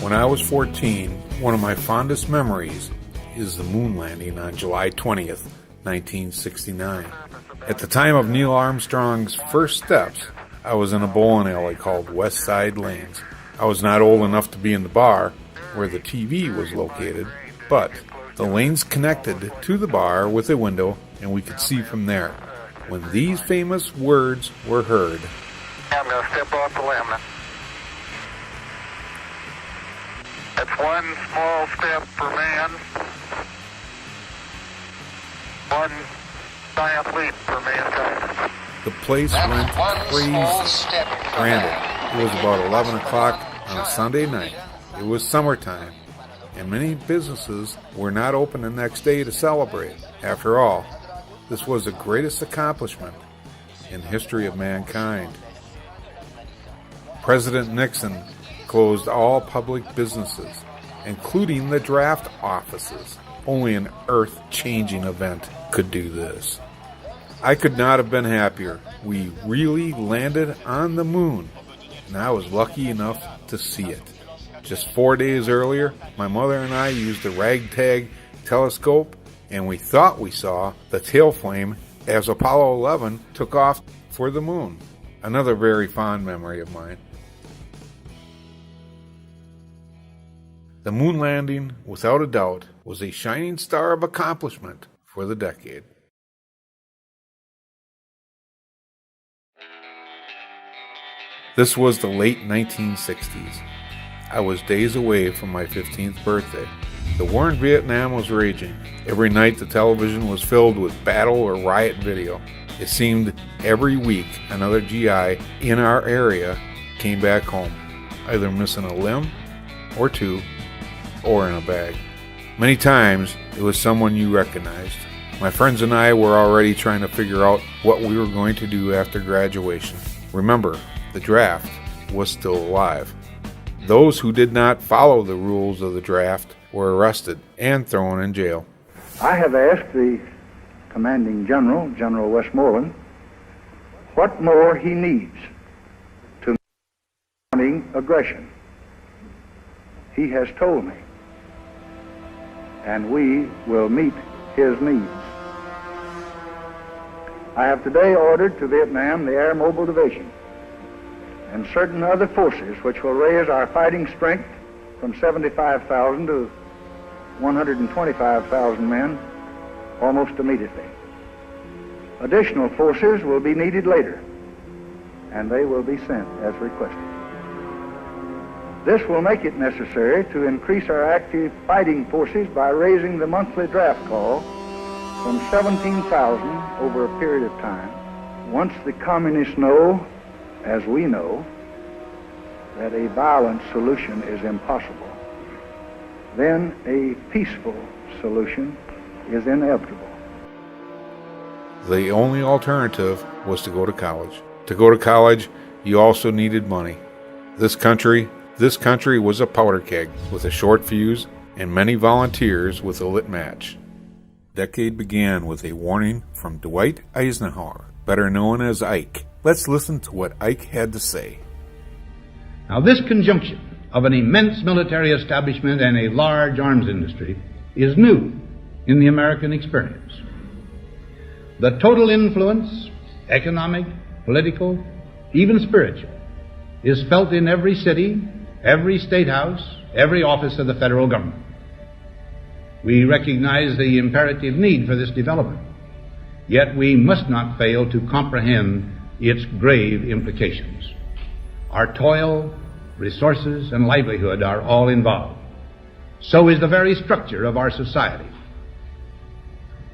When I was 14, one of my fondest memories is the moon landing on July 20th, 1969. At the time of Neil Armstrong's first steps, I was in a bowling alley called West Side Lanes. I was not old enough to be in the bar where the TV was located, but the lanes connected to the bar with a window and we could see from there. When these famous words were heard, I'm going to step off the limb. That's one small step for man, one giant leap for mankind. the place went crazy. Granted, it was about 11 o'clock on a Sunday night. It was summertime, and many businesses were not open the next day to celebrate. After all, this was the greatest accomplishment in history of mankind. President Nixon closed all public businesses, including the draft offices. Only an earth-changing event could do this. I could not have been happier. We really landed on the moon, and I was lucky enough to see it. Just 4 days earlier, my mother and I used a ragtag telescope, and we thought we saw the tail flame as Apollo 11 took off for the moon. Another very fond memory of mine. The moon landing, without a doubt, was a shining star of accomplishment for the decade. This was the late 1960s. I was days away from my 15th birthday. The war in Vietnam was raging. Every night the television was filled with battle or riot video. It seemed every week another GI in our area came back home, either missing a limb or two, or in a bag. Many times it was someone you recognized. My friends and I were already trying to figure out what we were going to do after graduation. Remember, the draft was still alive. Those who did not follow the rules of the draft were arrested and thrown in jail. I have asked the commanding general, General Westmoreland, what more he needs to mounting aggression. He has told me, and we will meet his needs. I have today ordered to Vietnam the Air Mobile Division and certain other forces which will raise our fighting strength from 75,000 to 125,000 men almost immediately. Additional forces will be needed later, and they will be sent as requested. This will make it necessary to increase our active fighting forces by raising the monthly draft call from 17,000 over a period of time. Once the communists know, as we know, that a violent solution is impossible, then a peaceful solution is inevitable. The only alternative was to go to college. To go to college, you also needed money. This country was a powder keg with a short fuse and many volunteers with a lit match. The decade began with a warning from Dwight Eisenhower, better known as Ike. Let's listen to what Ike had to say. Now, this conjunction of an immense military establishment and a large arms industry is new in the American experience. The total influence, economic, political, even spiritual, is felt in every city, every state house, every office of the federal government. We recognize the imperative need for this development, yet we must not fail to comprehend its grave implications. Our toil, resources, and livelihood are all involved. So is the very structure of our society.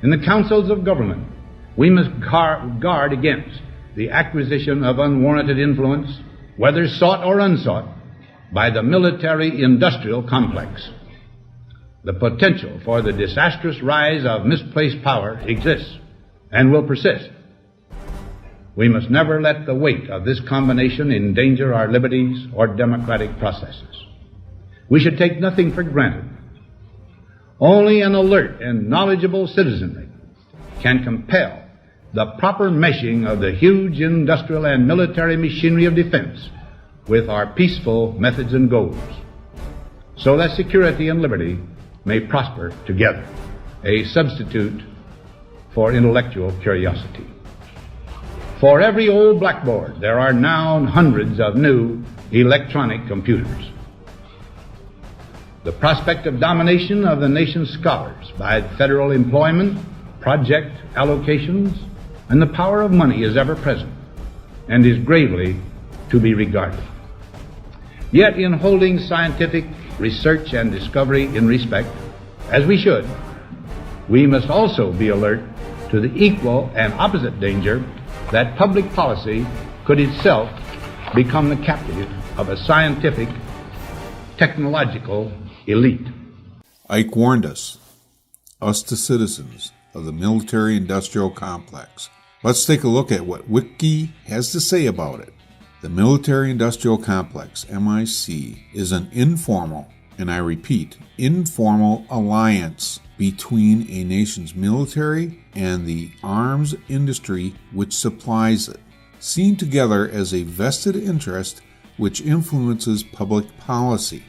In the councils of government, we must guard against the acquisition of unwarranted influence, whether sought or unsought, by the military-industrial complex. The potential for the disastrous rise of misplaced power exists and will persist. We must never let the weight of this combination endanger our liberties or democratic processes. We should take nothing for granted. Only an alert and knowledgeable citizenry can compel the proper meshing of the huge industrial and military machinery of defense with our peaceful methods and goals. so that security and liberty may prosper together, a substitute for intellectual curiosity. For every old blackboard, there are now hundreds of new electronic computers. The prospect of domination of the nation's scholars by federal employment, project allocations, and the power of money is ever present and is gravely to be regarded. Yet in holding scientific research and discovery in respect, as we should, we must also be alert to the equal and opposite danger that public policy could itself become the captive of a scientific, technological elite. Ike warned us the citizens of the military-industrial complex. Let's take a look at what Wiki has to say about it. The military-industrial complex, MIC, is an informal, and I repeat, informal alliance between a nation's military and the arms industry which supplies it, seen together as a vested interest which influences public policy.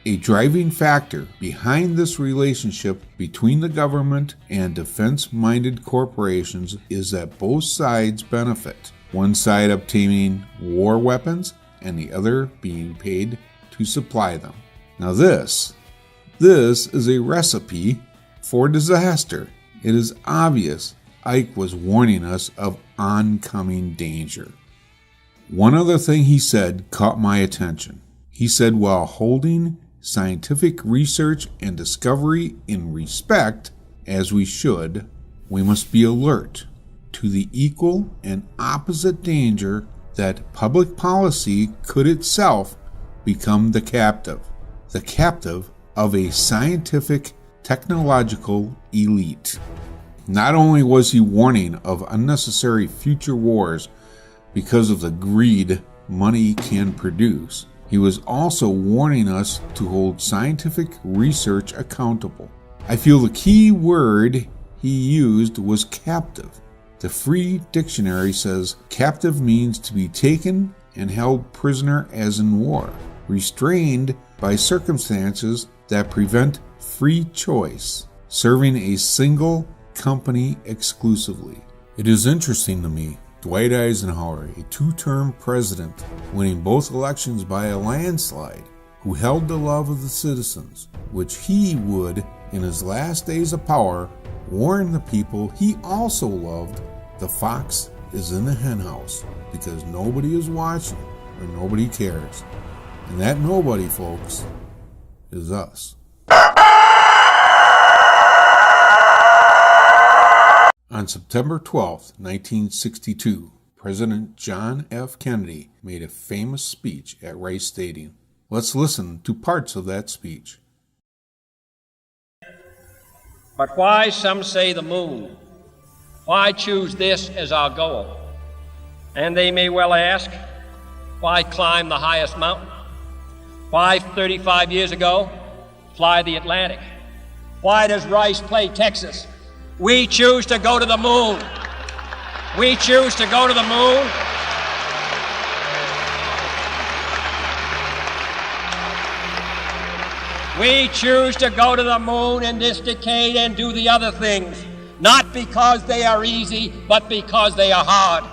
A driving factor behind this relationship between the government and defense-minded corporations is that both sides benefit, one side obtaining war weapons and the other being paid to supply them. Now this is a recipe for disaster. It is obvious Ike was warning us of oncoming danger. One other thing he said caught my attention. He said while holding scientific research and discovery in respect, as we should, we must be alert to the equal and opposite danger that public policy could itself become the captive of a scientific technological elite. Not only was he warning of unnecessary future wars because of the greed money can produce, he was also warning us to hold scientific research accountable. I feel the key word he used was captive. The Free Dictionary says captive means to be taken and held prisoner as in war, restrained by circumstances that prevent free choice, serving a single company exclusively. It is interesting to me, Dwight Eisenhower, a two-term president, winning both elections by a landslide, who held the love of the citizens, which he would, in his last days of power, warn the people he also loved, the fox is in the henhouse, because nobody is watching or nobody cares. And that nobody, folks, is us. On September 12, 1962, President John F. Kennedy made a famous speech at Rice Stadium. Let's listen to parts of that speech. But why, some say, the moon? Why choose this as our goal? And they may well ask, why climb the highest mountain? Why, 35 years ago, fly the Atlantic? Why does Rice play Texas? We choose to go to the moon. We choose to go to the moon. We choose to go to the moon in this decade and do the other things, not because they are easy, but because they are hard.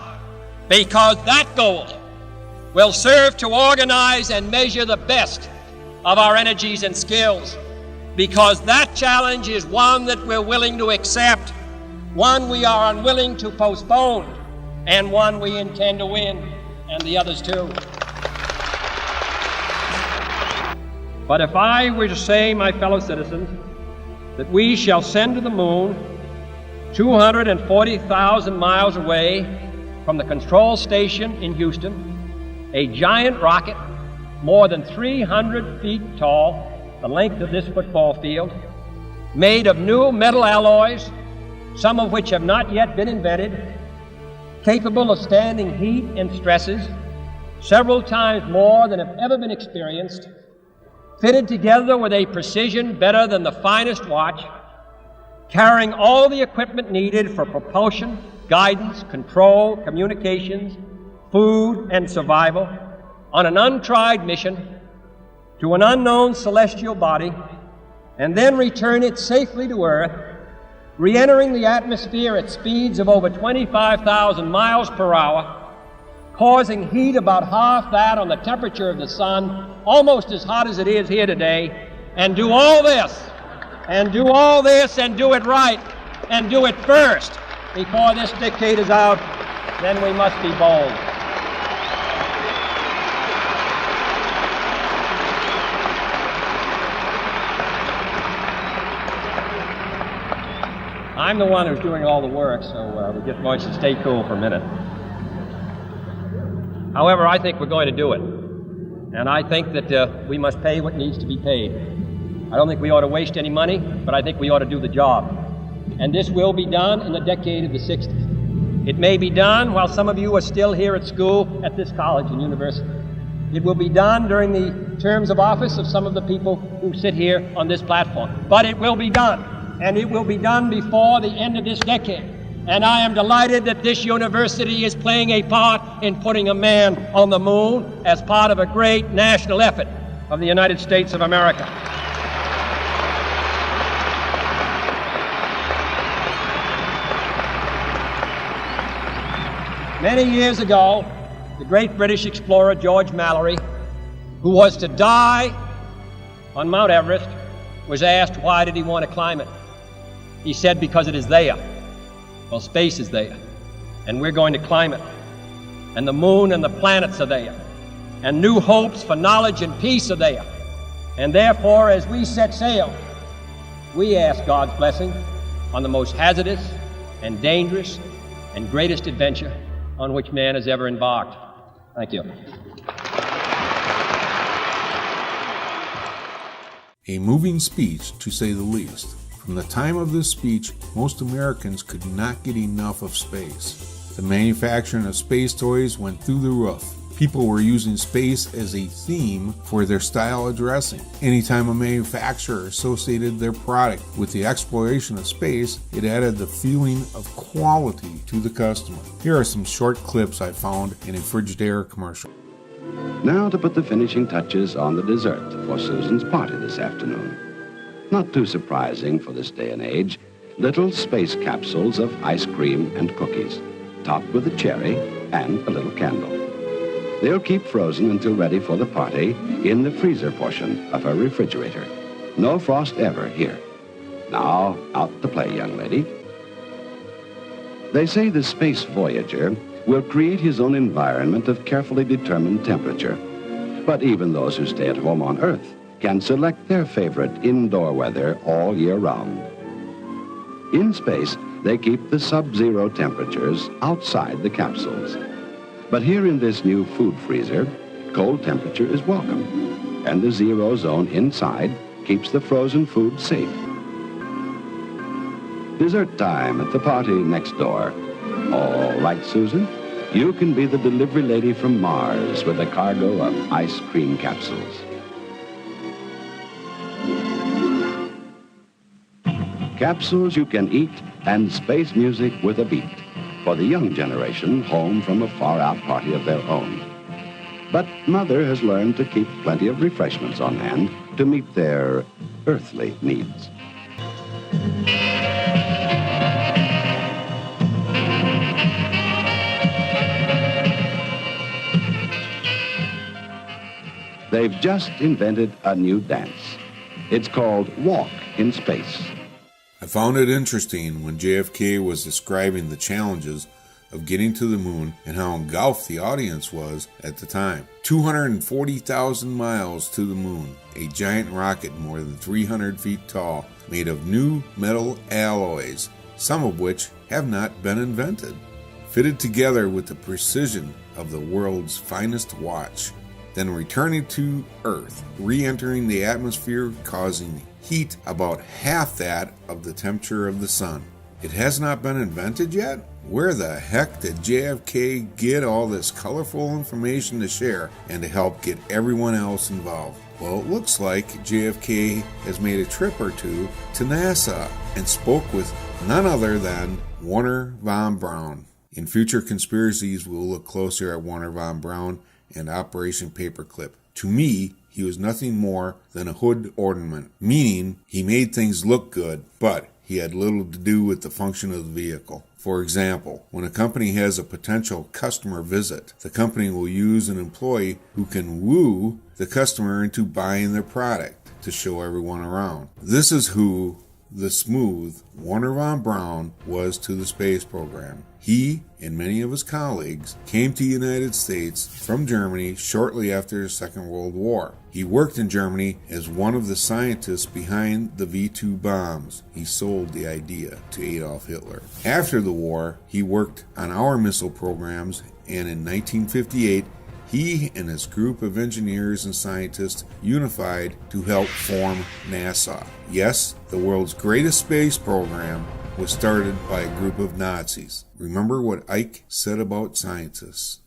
Because that goal will serve to organize and measure the best of our energies and skills. Because that challenge is one that we're willing to accept, one we are unwilling to postpone, and one we intend to win, and the others too. But if I were to say, my fellow citizens, that we shall send to the moon 240,000 miles away from the control station in Houston, a giant rocket more than 300 feet tall, the length of this football field, made of new metal alloys, some of which have not yet been invented, capable of standing heat and stresses several times more than have ever been experienced, fitted together with a precision better than the finest watch, carrying all the equipment needed for propulsion, guidance, control, communications, food, and survival on an untried mission, to an unknown celestial body and then return it safely to Earth, re-entering the atmosphere at speeds of over 25,000 miles per hour, causing heat about half that on the temperature of the sun, almost as hot as it is here today, and do all this, and do it right, and do it first before this decade is out, then we must be bold. I'm the one who's doing all the work, so we're just going to stay cool for a minute. However, I think we're going to do it. And I think that we must pay what needs to be paid. I don't think we ought to waste any money, but I think we ought to do the job. And this will be done in the decade of the 60s. It may be done while some of you are still here at school at this college and university. It will be done during the terms of office of some of the people who sit here on this platform. But it will be done. And it will be done before the end of this decade. And I am delighted that this university is playing a part in putting a man on the moon as part of a great national effort of the United States of America. Many years ago, the great British explorer George Mallory, who was to die on Mount Everest, was asked why did he want to climb it. He said, because it is there. Well, space is there, and we're going to climb it. And the moon and the planets are there. And new hopes for knowledge and peace are there. And therefore, as we set sail, we ask God's blessing on the most hazardous and dangerous and greatest adventure on which man has ever embarked. Thank you. A moving speech, to say the least. From the time of this speech, most Americans could not get enough of space. The manufacturing of space toys went through the roof. People were using space as a theme for their style of dressing. Anytime a manufacturer associated their product with the exploration of space, it added the feeling of quality to the customer. Here are some short clips I found in a Frigidaire commercial. Now to put the finishing touches on the dessert for Susan's party this afternoon. Not too surprising for this day and age, little space capsules of ice cream and cookies, topped with a cherry and a little candle. They'll keep frozen until ready for the party in the freezer portion of her refrigerator. No frost ever here. Now, out to play, young lady. They say the space voyager will create his own environment of carefully determined temperature. But even those who stay at home on Earth can select their favorite indoor weather all year round. In space, they keep the sub-zero temperatures outside the capsules. But here in this new food freezer, cold temperature is welcome, and the zero zone inside keeps the frozen food safe. Dessert time at the party next door. All right, Susan, you can be the delivery lady from Mars with a cargo of ice cream capsules. Capsules you can eat and space music with a beat for the young generation home from a far-out party of their own. But Mother has learned to keep plenty of refreshments on hand to meet their earthly needs. They've just invented a new dance. It's called Walk in Space. I found it interesting when JFK was describing the challenges of getting to the moon and how engulfed the audience was at the time. 240,000 miles to the moon, a giant rocket more than 300 feet tall, made of new metal alloys, some of which have not been invented, fitted together with the precision of the world's finest watch, then returning to Earth, re-entering the atmosphere, causing heat about half that of the temperature of the sun. It has not been invented yet? Where the heck did JFK get all this colorful information to share and to help get everyone else involved? Well, it looks like JFK has made a trip or two to NASA and spoke with none other than Wernher von Braun. In future conspiracies, we'll look closer at Wernher von Braun and Operation Paperclip. To me, he was nothing more than a hood ornament, meaning he made things look good, but he had little to do with the function of the vehicle. For example, when a company has a potential customer visit, the company will use an employee who can woo the customer into buying their product to show everyone around. This is who the smooth Warner von Braun was to the space program. He and many of his colleagues came to the United States from Germany shortly after the Second World War. He worked in Germany as one of the scientists behind the V-2 bombs. He sold the idea to Adolf Hitler. After the war, he worked on our missile programs, and in 1958, he and his group of engineers and scientists unified to help form NASA. Yes, the world's greatest space program was started by a group of Nazis. Remember what Ike said about scientists.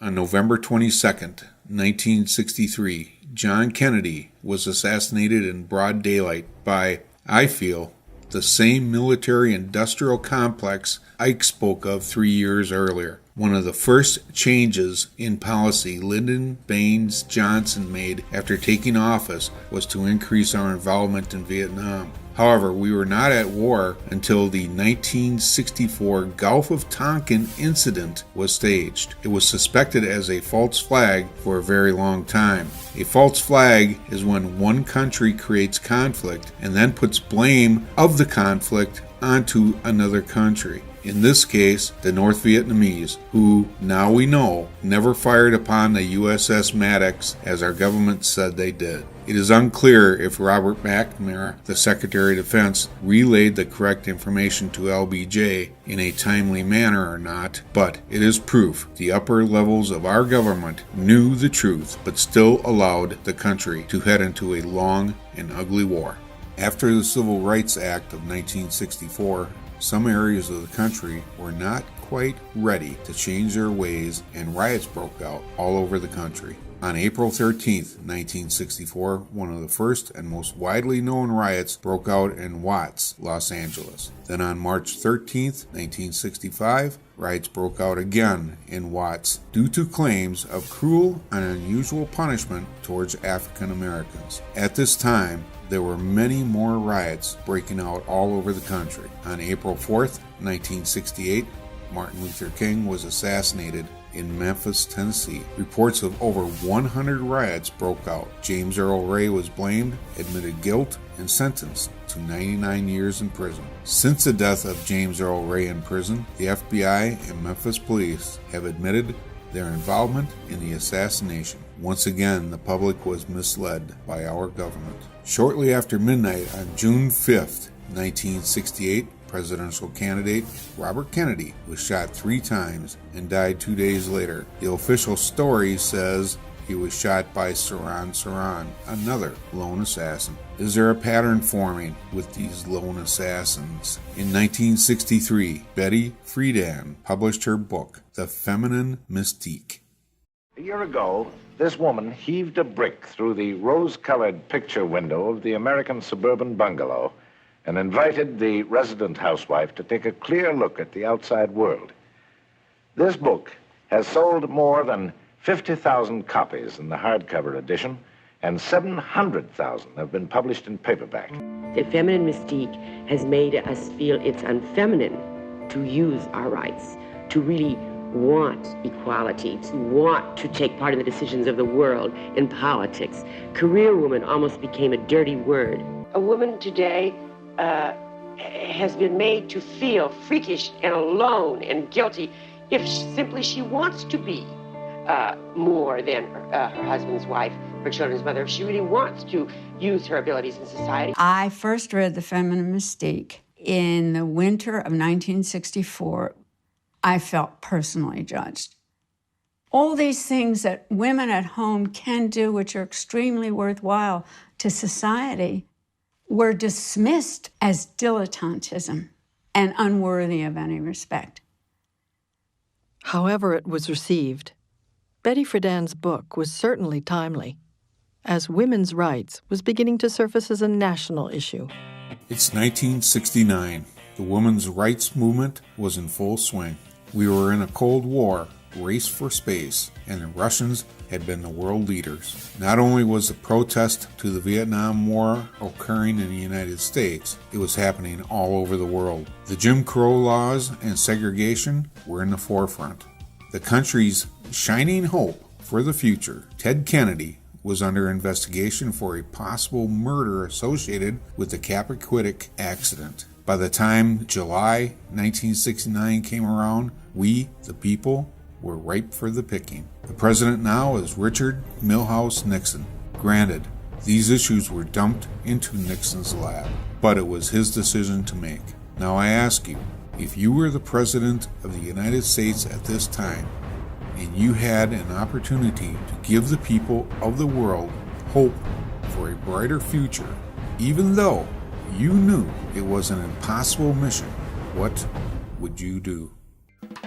On November 22, 1963, John Kennedy was assassinated in broad daylight by, I feel, the same military-industrial complex Ike spoke of 3 years earlier. One of the first changes in policy Lyndon Baines Johnson made after taking office was to increase our involvement in Vietnam. However, we were not at war until the 1964 Gulf of Tonkin incident was staged. It was suspected as a false flag for a very long time. A false flag is when one country creates conflict and then puts blame of the conflict onto another country. In this case, the North Vietnamese, who, now we know, never fired upon the USS Maddox as our government said they did. It is unclear if Robert McNamara, the Secretary of Defense, relayed the correct information to LBJ in a timely manner or not, but it is proof the upper levels of our government knew the truth but still allowed the country to head into a long and ugly war. After the Civil Rights Act of 1964, some areas of the country were not quite ready to change their ways, and riots broke out all over the country. On April 13, 1964, one of the first and most widely known riots broke out in Watts, Los Angeles. Then on March 13, 1965, riots broke out again in Watts due to claims of cruel and unusual punishment towards African Americans. At this time, there were many more riots breaking out all over the country. On April 4th, 1968, Martin Luther King was assassinated in Memphis, Tennessee. Reports of over 100 riots broke out. James Earl Ray was blamed, admitted guilt, and sentenced to 99 years in prison. Since the death of James Earl Ray in prison, the FBI and Memphis police have admitted their involvement in the assassination. Once again, the public was misled by our government. Shortly after midnight on June 5th, 1968, presidential candidate Robert Kennedy was shot 3 times and died 2 days later. The official story says he was shot by Saran, another lone assassin. Is there a pattern forming with these lone assassins? In 1963, Betty Friedan published her book, The Feminine Mystique. A year ago, this woman heaved a brick through the rose-colored picture window of the American suburban bungalow and invited the resident housewife to take a clear look at the outside world. This book has sold more than 50,000 copies in the hardcover edition, and 700,000 have been published in paperback. The feminine mystique has made us feel it's unfeminine to use our rights, to really want equality, to want to take part in the decisions of the world, in politics. Career woman almost became a dirty word. A woman today has been made to feel freakish and alone and guilty if simply she wants to be more than her husband's wife, her children's mother, if she really wants to use her abilities in society. I first read The Feminine Mystique in the winter of 1964. I felt personally judged. All these things that women at home can do, which are extremely worthwhile to society, were dismissed as dilettantism and unworthy of any respect. However it was received, Betty Friedan's book was certainly timely, as women's rights was beginning to surface as a national issue. It's 1969. The women's rights movement was in full swing. We were in a Cold War, raced for space, and the Russians had been the world leaders. Not only was the protest to the Vietnam War occurring in the United States, it was happening all over the world. The Jim Crow laws and segregation were in the forefront. The country's shining hope for the future, Ted Kennedy, was under investigation for a possible murder associated with the Chappaquiddick accident. By the time July 1969 came around, we, the people, were ripe for the picking. The president now is Richard Milhouse Nixon. Granted, these issues were dumped into Nixon's lap, but it was his decision to make. Now I ask you, if you were the president of the United States at this time, and you had an opportunity to give the people of the world hope for a brighter future, even though you knew it was an impossible mission, what would you do?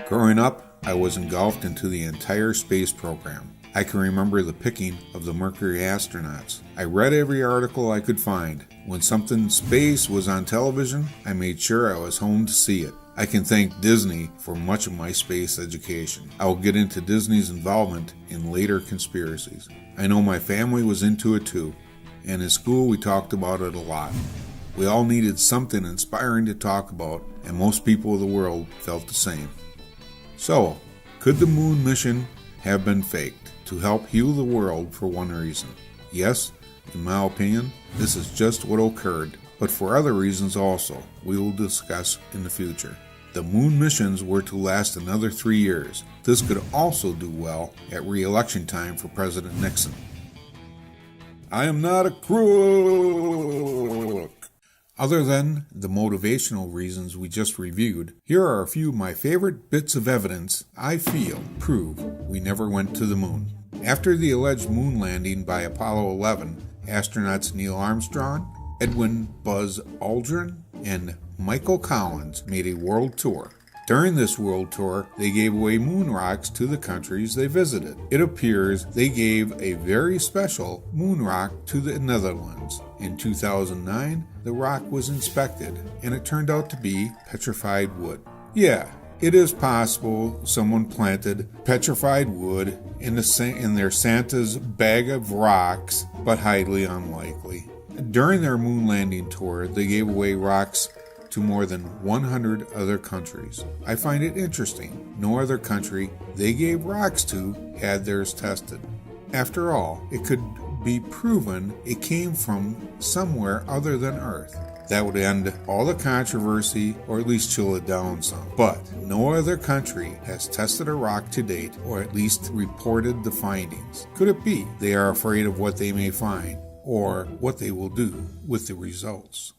Growing up, I was engulfed into the entire space program. I can remember the picking of the Mercury astronauts. I read every article I could find. When something space was on television, I made sure I was home to see it. I can thank Disney for much of my space education. I will get into Disney's involvement in later conspiracies. I know my family was into it too, and in school we talked about it a lot. We all needed something inspiring to talk about, and most people of the world felt the same. So, could the moon mission have been faked to help heal the world for one reason? Yes, in my opinion, this is just what occurred, but for other reasons also, we will discuss in the future. The moon missions were to last another 3 years. This could also do well at re-election time for President Nixon. I am not a crook. Other than the motivational reasons we just reviewed, here are a few of my favorite bits of evidence I feel prove we never went to the moon. After the alleged moon landing by Apollo 11, astronauts Neil Armstrong, Edwin Buzz Aldrin, and Michael Collins made a world tour. During this world tour, they gave away moon rocks to the countries they visited. It appears they gave a very special moon rock to the Netherlands. In 2009, the rock was inspected, and it turned out to be petrified wood. Yeah, it is possible someone planted petrified wood in their Santa's bag of rocks, but highly unlikely. During their moon landing tour, they gave away rocks to more than 100 other countries. I find it interesting. No other country they gave rocks to had theirs tested. After all, it could be proven it came from somewhere other than Earth. That would end all the controversy, or at least chill it down some. But no other country has tested a rock to date, or at least reported the findings. Could it be they are afraid of what they may find, or what they will do with the results?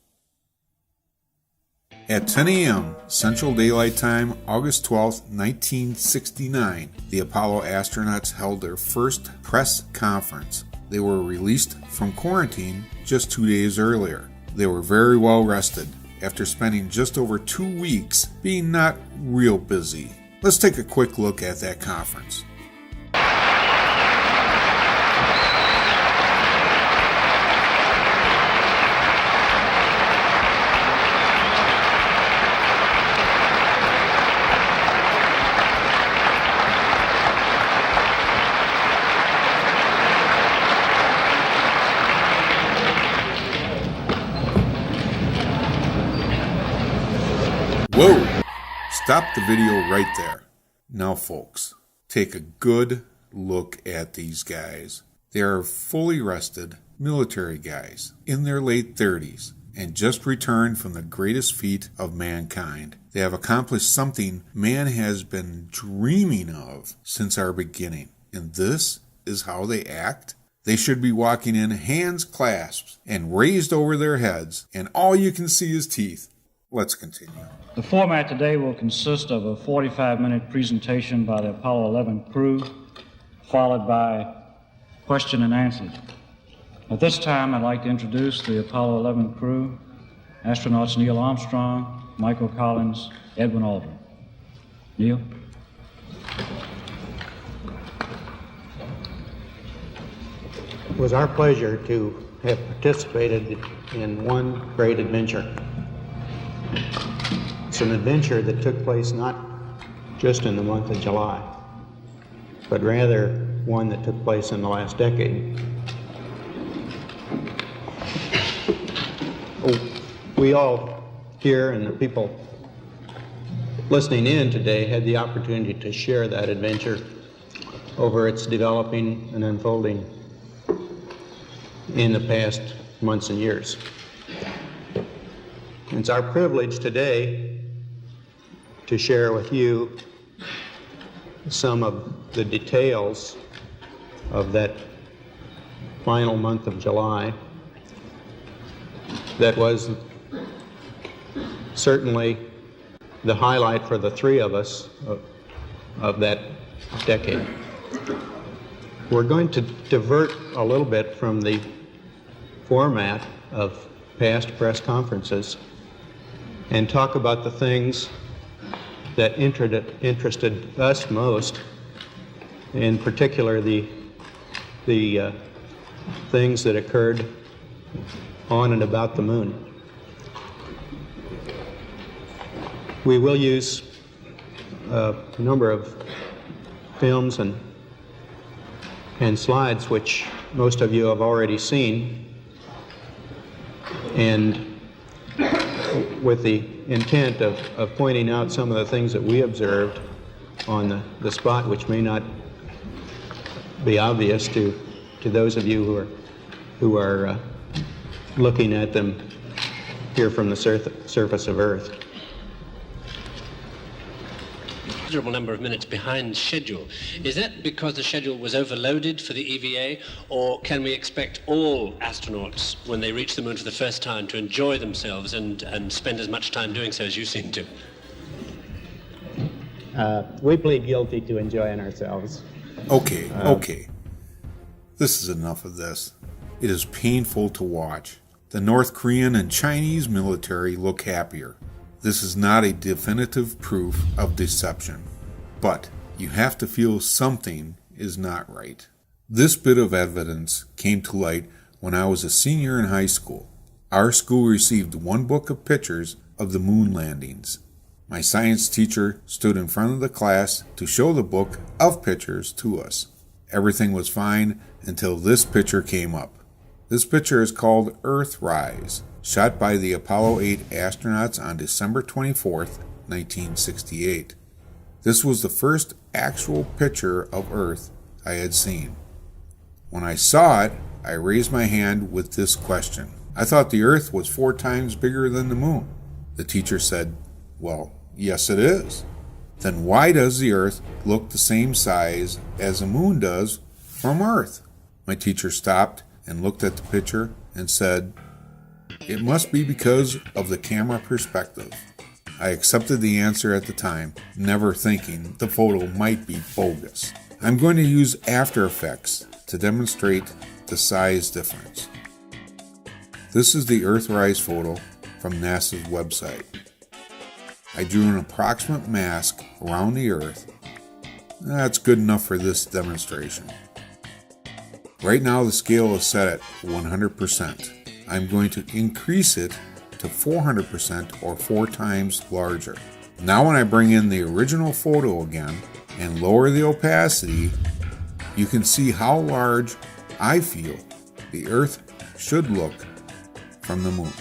At 10 a.m. Central Daylight Time, August 12, 1969, the Apollo astronauts held their first press conference. They were released from quarantine just 2 days earlier. They were very well rested after spending just over 2 weeks being not real busy. Let's take a quick look at that conference. Whoa! Stop the video right there. Now, folks, take a good look at these guys. They are fully rested military guys in their late 30s and just returned from the greatest feat of mankind. They have accomplished something man has been dreaming of since our beginning. And this is how they act? They should be walking in hands clasped and raised over their heads, and all you can see is teeth. Let's continue. The format today will consist of a 45-minute presentation by the Apollo 11 crew, followed by question and answers. At this time, I'd like to introduce the Apollo 11 crew, astronauts Neil Armstrong, Michael Collins, Edwin Aldrin. Neil? It was our pleasure to have participated in one great adventure. It's an adventure that took place not just in the month of July, but rather one that took place in the last decade. We all here and the people listening in today had the opportunity to share that adventure over its developing and unfolding in the past months and years. It's our privilege today to share with you some of the details of that final month of July that was certainly the highlight for the three of us of that decade. We're going to divert a little bit from the format of past press conferences and talk about the things that interested us most, in particular the things that occurred on and about the moon. We will use a number of films and slides which most of you have already seen, and with the intent of pointing out some of the things that we observed on the spot which may not be obvious to those of you who are looking at them here from the surface of Earth. Considerable number of minutes behind schedule. Is that because the schedule was overloaded for the EVA, or can we expect all astronauts, when they reach the moon for the first time, to enjoy themselves and spend as much time doing so as you seem to? We plead guilty to enjoying ourselves. Okay. This is enough of this. It is painful to watch. The North Korean and Chinese military look happier. This is not a definitive proof of deception, but you have to feel something is not right. This bit of evidence came to light when I was a senior in high school. Our school received one book of pictures of the moon landings. My science teacher stood in front of the class to show the book of pictures to us. Everything was fine until this picture came up. This picture is called Earthrise, shot by the Apollo 8 astronauts on December 24th, 1968. This was the first actual picture of Earth I had seen. When I saw it, I raised my hand with this question. I thought the Earth was 4 times bigger than the moon. The teacher said, "Well, yes it is." Then why does the Earth look the same size as the moon does from Earth? My teacher stopped and looked at the picture and said, "It must be because of the camera perspective." I accepted the answer at the time, never thinking the photo might be bogus. I'm going to use After Effects to demonstrate the size difference. This is the Earthrise photo from NASA's website. I drew an approximate mask around the Earth. That's good enough for this demonstration. Right now the scale is set at 100%. I'm going to increase it to 400% or 4 times larger. Now when I bring in the original photo again and lower the opacity, you can see how large I feel the Earth should look from the moon.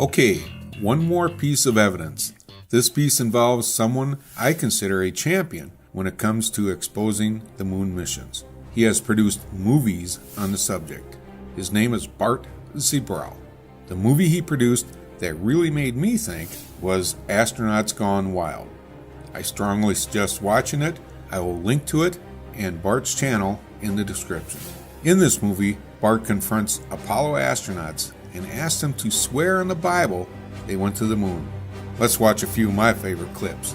Okay, one more piece of evidence. This piece involves someone I consider a champion when it comes to exposing the moon missions. He has produced movies on the subject. His name is Bart Ziebral. The movie he produced that really made me think was Astronauts Gone Wild. I strongly suggest watching it. I will link to it and Bart's channel in the description. In this movie, Bart confronts Apollo astronauts and asks them to swear in the Bible they went to the moon. Let's watch a few of my favorite clips.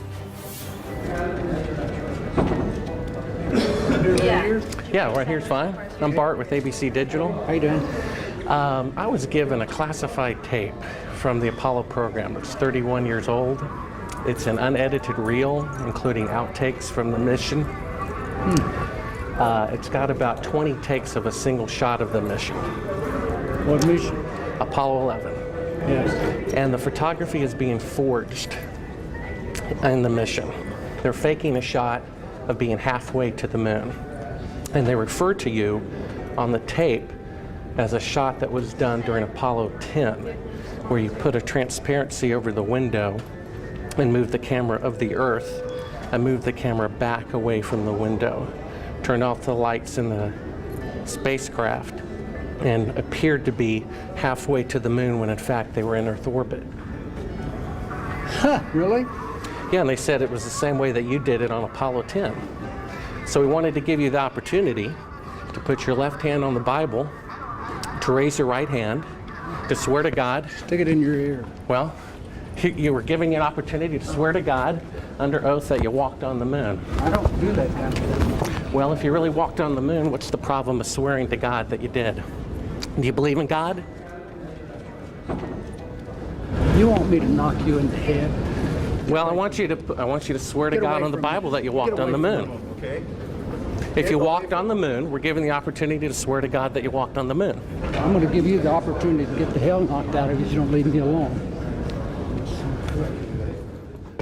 Yeah, right here's fine. I'm Bart with ABC Digital. How you doing? I was given a classified tape from the Apollo program. It's 31 years old. It's an unedited reel, including outtakes from the mission. It's got about 20 takes of a single shot of the mission. What mission? Apollo 11. Yes. And the photography is being forged in the mission. They're faking a shot of being halfway to the moon. And they refer to you on the tape as a shot that was done during Apollo 10, where you put a transparency over the window and move the camera of the Earth and move the camera back away from the window, turned off the lights in the spacecraft, and appeared to be halfway to the moon when in fact they were in Earth orbit. Huh, really? Yeah, and they said it was the same way that you did it on Apollo 10. So we wanted to give you the opportunity to put your left hand on the Bible, to raise your right hand, to swear to God. Stick it in your ear. Well, you were giving you an opportunity to swear to God under oath that you walked on the moon. I don't do that kind of thing. Well, if you really walked on the moon, what's the problem of swearing to God that you did? Do you believe in God? You want me to knock you in the head? Well, I want you to swear to God on the Bible that you walked on the moon. Okay. If you walked on the moon, we're given the opportunity to swear to God that you walked on the moon. I'm going to give you the opportunity to get the hell knocked out of you if you don't leave me alone.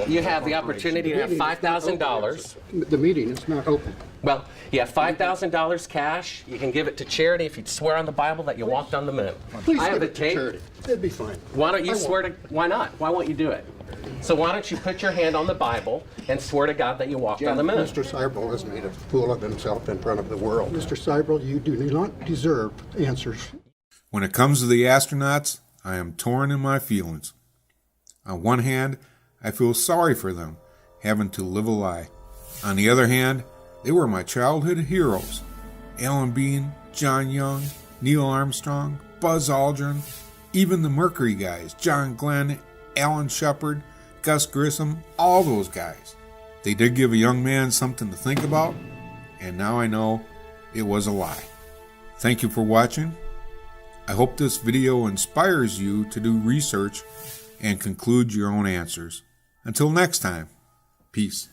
You have the opportunity to have $5,000. The meeting is not open. Well, you have $5,000 cash. You can give it to charity if you swear on the Bible that you walked on the moon. Please I have give the it to tape. charity. It'd be fine. Why don't you swear to? Why not? Why won't you do it? So why don't you put your hand on the Bible and swear to God that you walked on the moon? Mr. Seibel has made a fool of himself in front of the world. Mr. Seibel, you do not deserve answers. When it comes to the astronauts, I am torn in my feelings. On one hand, I feel sorry for them, having to live a lie. On the other hand, they were my childhood heroes. Alan Bean, John Young, Neil Armstrong, Buzz Aldrin, even the Mercury guys, John Glenn, Alan Shepard, Gus Grissom, all those guys. They did give a young man something to think about, and now I know it was a lie. Thank you for watching. I hope this video inspires you to do research and conclude your own answers. Until next time, peace.